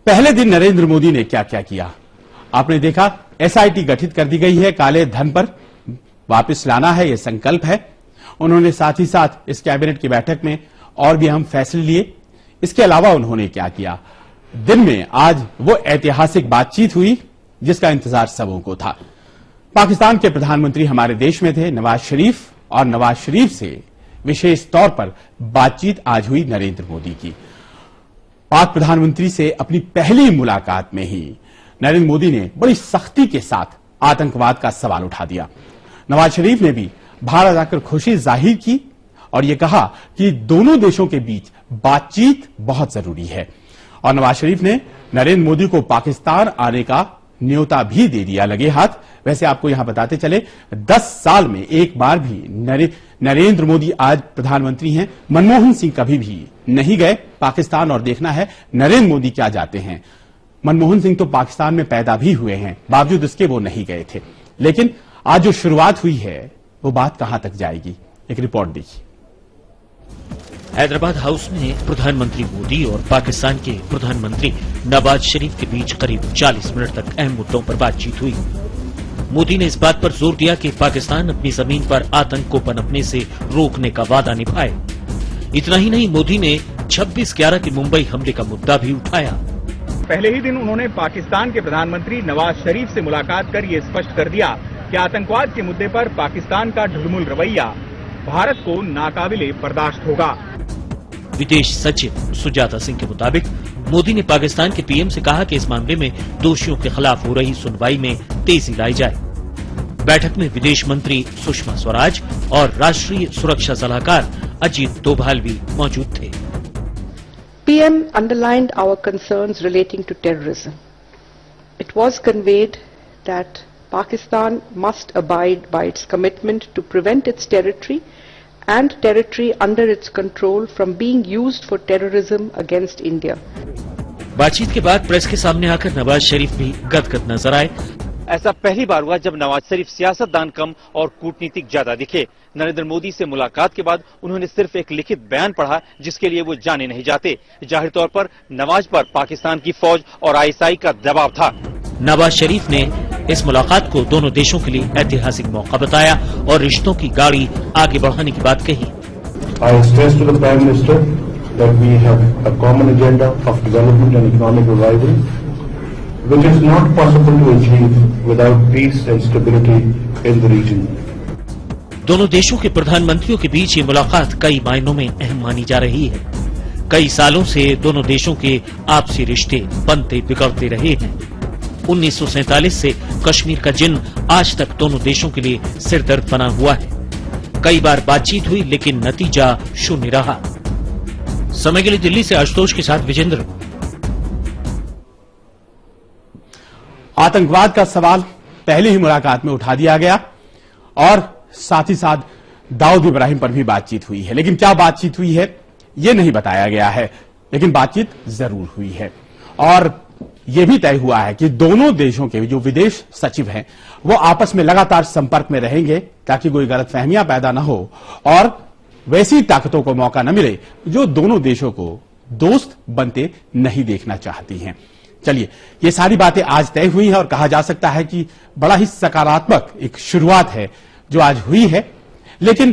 पहले दिन नरेंद्र मोदी ने क्या क्या किया आपने देखा। एसआईटी गठित कर दी गई है, काले धन पर वापस लाना है, यह संकल्प है। उन्होंने साथ ही साथ इस कैबिनेट की बैठक में और भी अहम फैसले लिए। इसके अलावा उन्होंने क्या किया, दिन में आज वो ऐतिहासिक बातचीत हुई जिसका इंतजार सबों को था। पाकिस्तान के प्रधानमंत्री हमारे देश में थे नवाज शरीफ, और नवाज शरीफ से विशेष तौर पर बातचीत आज हुई नरेंद्र मोदी की। पाक प्रधानमंत्री से अपनी पहली मुलाकात में ही नरेंद्र मोदी ने बड़ी सख्ती के साथ आतंकवाद का सवाल उठा दिया। नवाज शरीफ ने भी भारत आकर खुशी जाहिर की और यह कहा कि दोनों देशों के बीच बातचीत बहुत जरूरी है। और नवाज शरीफ ने नरेंद्र मोदी को पाकिस्तान आने का न्योता भी दे दिया लगे हाथ। वैसे आपको यहां बताते चले, 10 साल में एक बार भी नरेंद्र मोदी आज प्रधानमंत्री हैं। मनमोहन सिंह कभी भी नहीं गए पाकिस्तान, और देखना है नरेंद्र मोदी क्या जाते हैं। मनमोहन सिंह तो पाकिस्तान में पैदा भी हुए हैं, बावजूद इसके वो नहीं गए थे। लेकिन आज जो शुरुआत हुई है वो बात कहां तक जाएगी, एक रिपोर्ट देखिए। हैदराबाद हाउस में प्रधानमंत्री मोदी और पाकिस्तान के प्रधानमंत्री नवाज शरीफ के बीच करीब 40 मिनट तक अहम मुद्दों पर बातचीत हुई। मोदी ने इस बात पर जोर दिया कि पाकिस्तान अपनी जमीन पर आतंक को पनपने से रोकने का वादा निभाए। इतना ही नहीं, मोदी ने 26/11 के मुंबई हमले का मुद्दा भी उठाया। पहले ही दिन उन्होंने पाकिस्तान के प्रधानमंत्री नवाज शरीफ से मुलाकात कर ये स्पष्ट कर दिया कि आतंकवाद के मुद्दे पर पाकिस्तान का ढुलमुल रवैया भारत को नाकाबिले बर्दाश्त होगा। विदेश सचिव सुजाता सिंह के मुताबिक मोदी ने पाकिस्तान के पीएम से कहा कि इस मामले में दोषियों के खिलाफ हो रही सुनवाई में तेजी लाई जाए। बैठक में विदेश मंत्री सुषमा स्वराज और राष्ट्रीय सुरक्षा सलाहकार अजीत डोभाल भी मौजूद थे। PM underlined our concerns relating to terrorism. It was conveyed that Pakistan must abide by its commitment to prevent its territory and territory under its control from being used for terrorism against India. बातचीत के बाद press के सामने आकर नवाज शरीफ भी गदगद नजर आए। ऐसा पहली बार हुआ जब नवाज शरीफ सियासतदान कम और कूटनीतिक ज्यादा दिखे। नरेंद्र मोदी से मुलाकात के बाद उन्होंने सिर्फ एक लिखित बयान पढ़ा जिसके लिए वो जाने नहीं जाते। जाहिर तौर पर नवाज पर पाकिस्तान की फौज और ISI का दबाव था। नवाज शरीफ ने इस मुलाकात को दोनों देशों के लिए ऐतिहासिक मौका बताया और रिश्तों की गाड़ी आगे बढ़ाने की बात कही। I stress to the Prime Minister that we have a common agenda of development and economic revival, which is not possible to achieve without peace and stability in the region. दोनों देशों के प्रधानमंत्रियों के बीच ये मुलाकात कई मायनों में अहम मानी जा रही है। कई सालों से दोनों देशों के आपसी रिश्ते बनते बिगड़ते रहे हैं। 1947 से कश्मीर का जिन्न आज तक दोनों देशों के लिए सिरदर्द बना हुआ है। कई बार बातचीत हुई लेकिन नतीजा शून्य रहा। समय के लिए दिल्ली से आशुतोष के साथ विजेंद्र। आतंकवाद का सवाल पहली ही मुलाकात में उठा दिया गया और साथ ही साथ दाऊद इब्राहिम पर भी बातचीत हुई है। लेकिन क्या बातचीत हुई है यह नहीं बताया गया है, लेकिन बातचीत जरूर हुई है। और यह भी तय हुआ है कि दोनों देशों के जो विदेश सचिव हैं वो आपस में लगातार संपर्क में रहेंगे ताकि कोई गलतफहमियां पैदा न हो और वैसी ताकतों को मौका न मिले जो दोनों देशों को दोस्त बनते नहीं देखना चाहती हैं। चलिए, ये सारी बातें आज तय हुई हैं और कहा जा सकता है कि बड़ा ही सकारात्मक एक शुरुआत है जो आज हुई है। लेकिन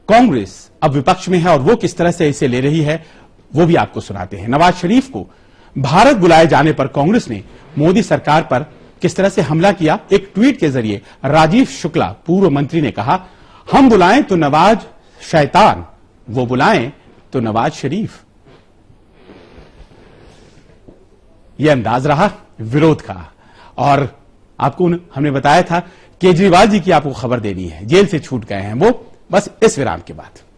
कांग्रेस अब विपक्ष में है और वो किस तरह से इसे ले रही है वो भी आपको सुनाते हैं। नवाज शरीफ को भारत बुलाए जाने पर कांग्रेस ने मोदी सरकार पर किस तरह से हमला किया, एक ट्वीट के जरिए राजीव शुक्ला पूर्व मंत्री ने कहा, हम बुलाएं तो नवाज शैतान, वो बुलाएं तो नवाज शरीफ। यह अंदाज रहा विरोध का। और आपको हमने बताया था केजरीवाल जी की आपको खबर देनी है, जेल से छूट गए हैं वो, बस इस विराम के बाद।